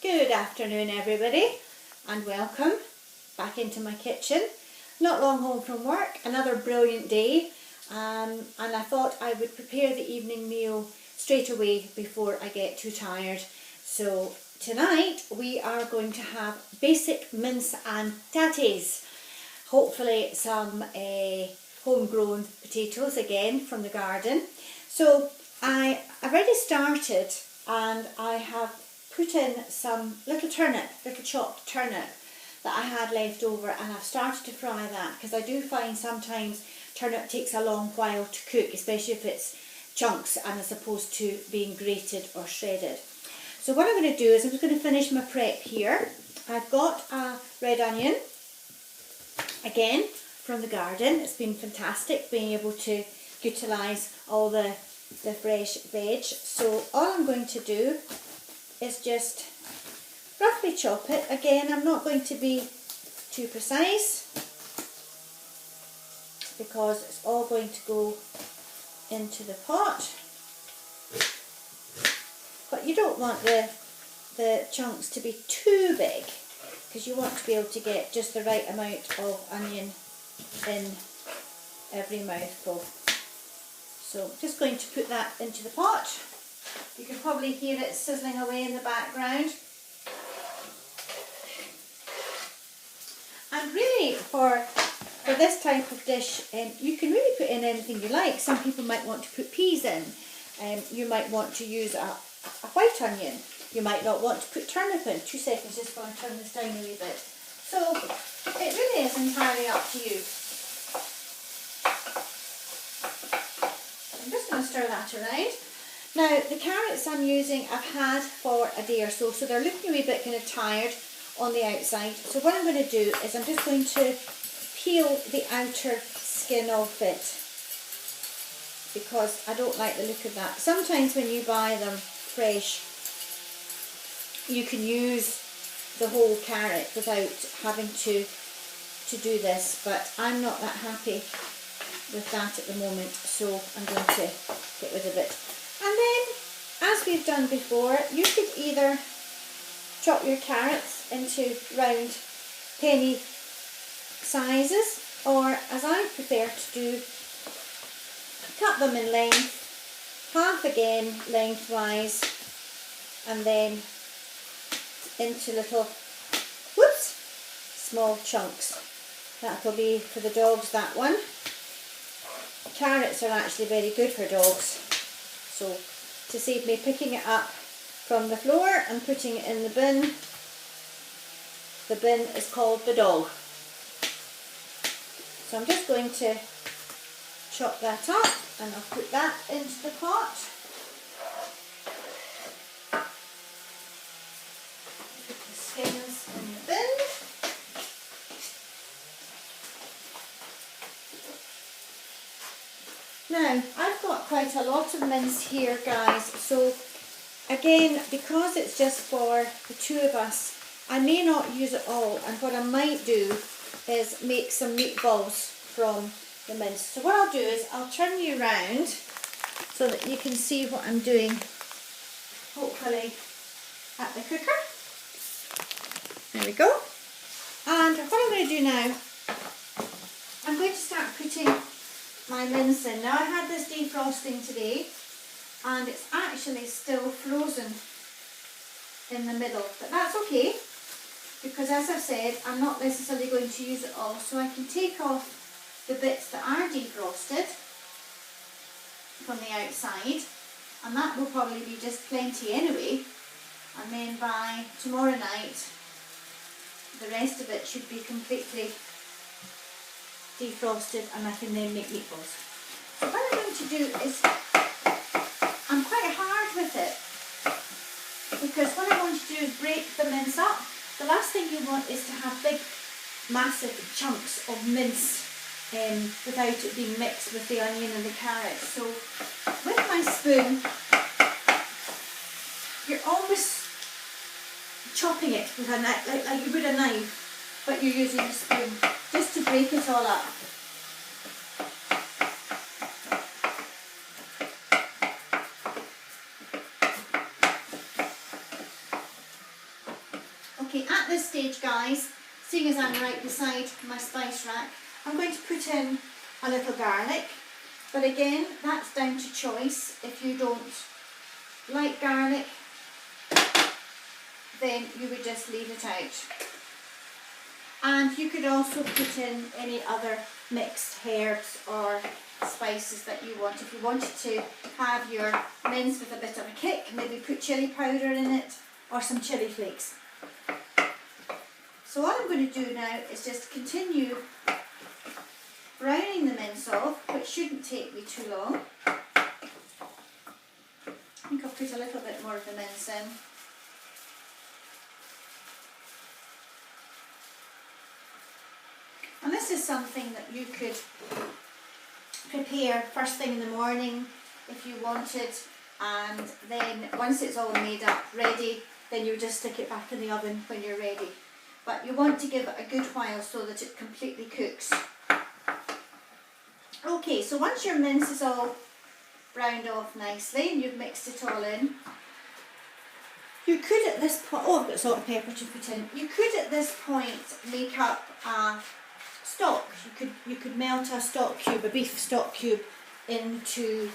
Good afternoon everybody and welcome back into my kitchen. Not long home from work, another brilliant day, and I thought I would prepare the evening meal straight away before I get too tired. So tonight we are going to have basic mince and tatties. Hopefully some homegrown potatoes again from the garden. So I already started and I have put in some little chopped turnip that I had left over, and I've started to fry that because I do find sometimes turnip takes a long while to cook, especially if it's chunks and as opposed to being grated or shredded. So what I'm going to do is I'm just going to finish my prep here. I've got a red onion, again from the garden. It's been fantastic being able to utilise all the fresh veg. So all I'm going to do is just roughly chop it. Again, I'm not going to be too precise because it's all going to go into the pot. But you don't want the chunks to be too big because you want to be able to get just the right amount of onion in every mouthful. So I'm just going to put that into the pot. You can probably hear it sizzling away in the background. And really for this type of dish, you can really put in anything you like. Some people might want to put peas in. You might want to use a white onion. You might not want to put turnip in. 2 seconds, just going to turn this down a wee bit. So it really is entirely up to you. I'm just going to stir that around. Now the carrots I'm using I've had for a day or so, so they're looking a wee bit kind of tired on the outside. So what I'm going to do is I'm just going to peel the outer skin off it because I don't like the look of that. Sometimes when you buy them fresh you can use the whole carrot without having to do this, but I'm not that happy with that at the moment, so I'm going to get rid of it. And then, as we've done before, you could either chop your carrots into round penny sizes, or as I prefer to do, cut them in length, half again lengthwise, and then into little, small chunks. That'll be for the dogs, that one. Carrots are actually very good for dogs. So to save me picking it up from the floor and putting it in the bin is called the dog. So I'm just going to chop that up and I'll put that into the pot. Put the skins in the bin. Now, I've got quite a lot of mince here, guys, so again, because it's just for the two of us, I may not use it all, and what I might do is make some meatballs from the mince. So what I'll do is I'll turn you around so that you can see what I'm doing, hopefully at the cooker. There we go. And what I'm going to do now, I'm going to start putting my mince in. Now I had this defrosting today and it's actually still frozen in the middle, but that's okay because, as I've said, I'm not necessarily going to use it all, so I can take off the bits that are defrosted from the outside, and that will probably be just plenty anyway, and then by tomorrow night the rest of it should be completely defrosted and I can then make meatballs. So what I'm going to do is, I'm quite hard with it because what I want to do is break the mince up. The last thing you want is to have big massive chunks of mince without it being mixed with the onion and the carrots. So with my spoon you're almost chopping it with a knife, like you would a knife, but you're using a spoon just to break it all up. Okay, at this stage guys, seeing as I'm right beside my spice rack, I'm going to put in a little garlic, but again that's down to choice. If you don't like garlic, then you would just leave it out. And you could also put in any other mixed herbs or spices that you want. If you wanted to have your mince with a bit of a kick, maybe put chilli powder in it or some chilli flakes. So what I'm going to do now is just continue browning the mince off, which shouldn't take me too long. I think I'll put a little bit more of the mince in. And this is something that you could prepare first thing in the morning if you wanted, and then once it's all made up, ready, then you just stick it back in the oven when you're ready. But you want to give it a good while so that it completely cooks. Okay, so once your mince is all browned off nicely and you've mixed it all in, you could at this point, oh I've got salt and pepper to put in, you could at this point make up a stock. You could melt a stock cube, a beef stock cube, into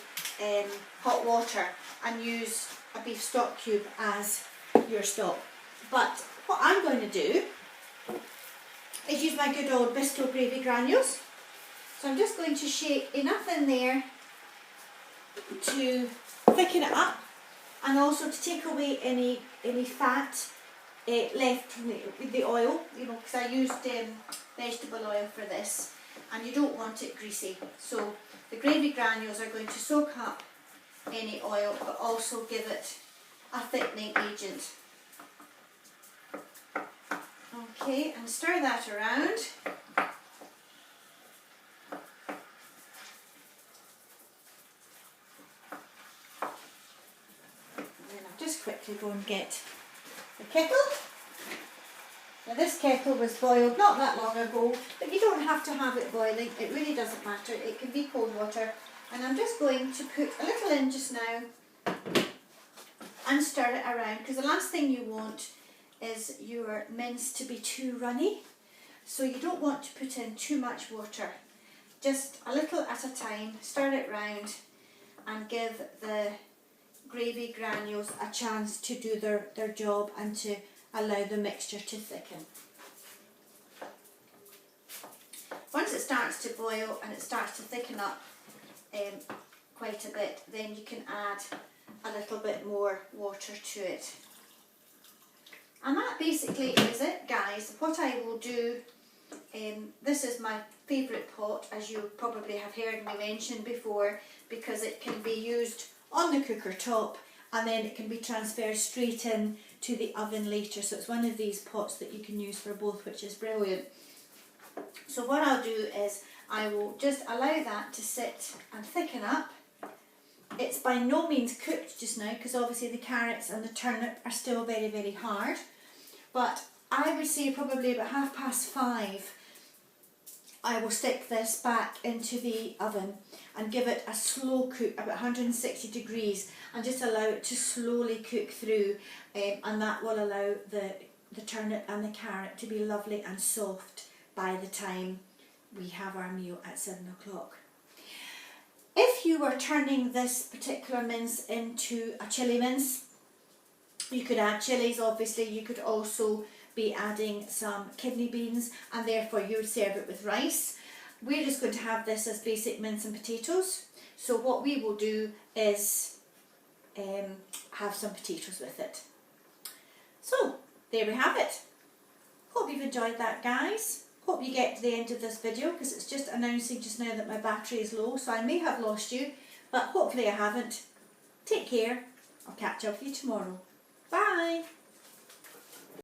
hot water and use a beef stock cube as your stock. But what I'm going to do is use my good old Bristol gravy granules. So I'm just going to shake enough in there to thicken it up, and also to take away any fat left from the oil, you know, because I used vegetable oil for this, and you don't want it greasy. So the gravy granules are going to soak up any oil but also give it a thickening agent. Okay, and stir that around. And then I'll just quickly go and get the kettle. Now this kettle was boiled not that long ago, but you don't have to have it boiling, it really doesn't matter, it can be cold water. And I'm just going to put a little in just now and stir it around, because the last thing you want is your mince to be too runny. So you don't want to put in too much water, just a little at a time, stir it round and give the gravy granules a chance to do their job and to allow the mixture to thicken. Once it starts to boil and it starts to thicken up quite a bit, then you can add a little bit more water to it. And that basically is it, guys. What I will do, this is my favourite pot, as you probably have heard me mention before, because it can be used on the cooker top and then it can be transferred straight in to the oven later. So it's one of these pots that you can use for both, which is brilliant. So what I'll do is I will just allow that to sit and thicken up. It's by no means cooked just now, because obviously the carrots and the turnip are still very, very hard. But I would say probably about 5:30 I will stick this back into the oven and give it a slow cook, about 160 degrees, and just allow it to slowly cook through, and that will allow the turnip and the carrot to be lovely and soft by the time we have our meal at 7 o'clock. If you were turning this particular mince into a chilli mince, you could add chillies, obviously. You could also be adding some kidney beans, and therefore you would serve it with rice. We're just going to have this as basic mince and potatoes. So what we will do is have some potatoes with it. So there we have it. Hope you've enjoyed that, guys. Hope you get to the end of this video, because it's just announcing just now that my battery is low, so I may have lost you, but hopefully I haven't. Take care. I'll catch up with you tomorrow. Bye.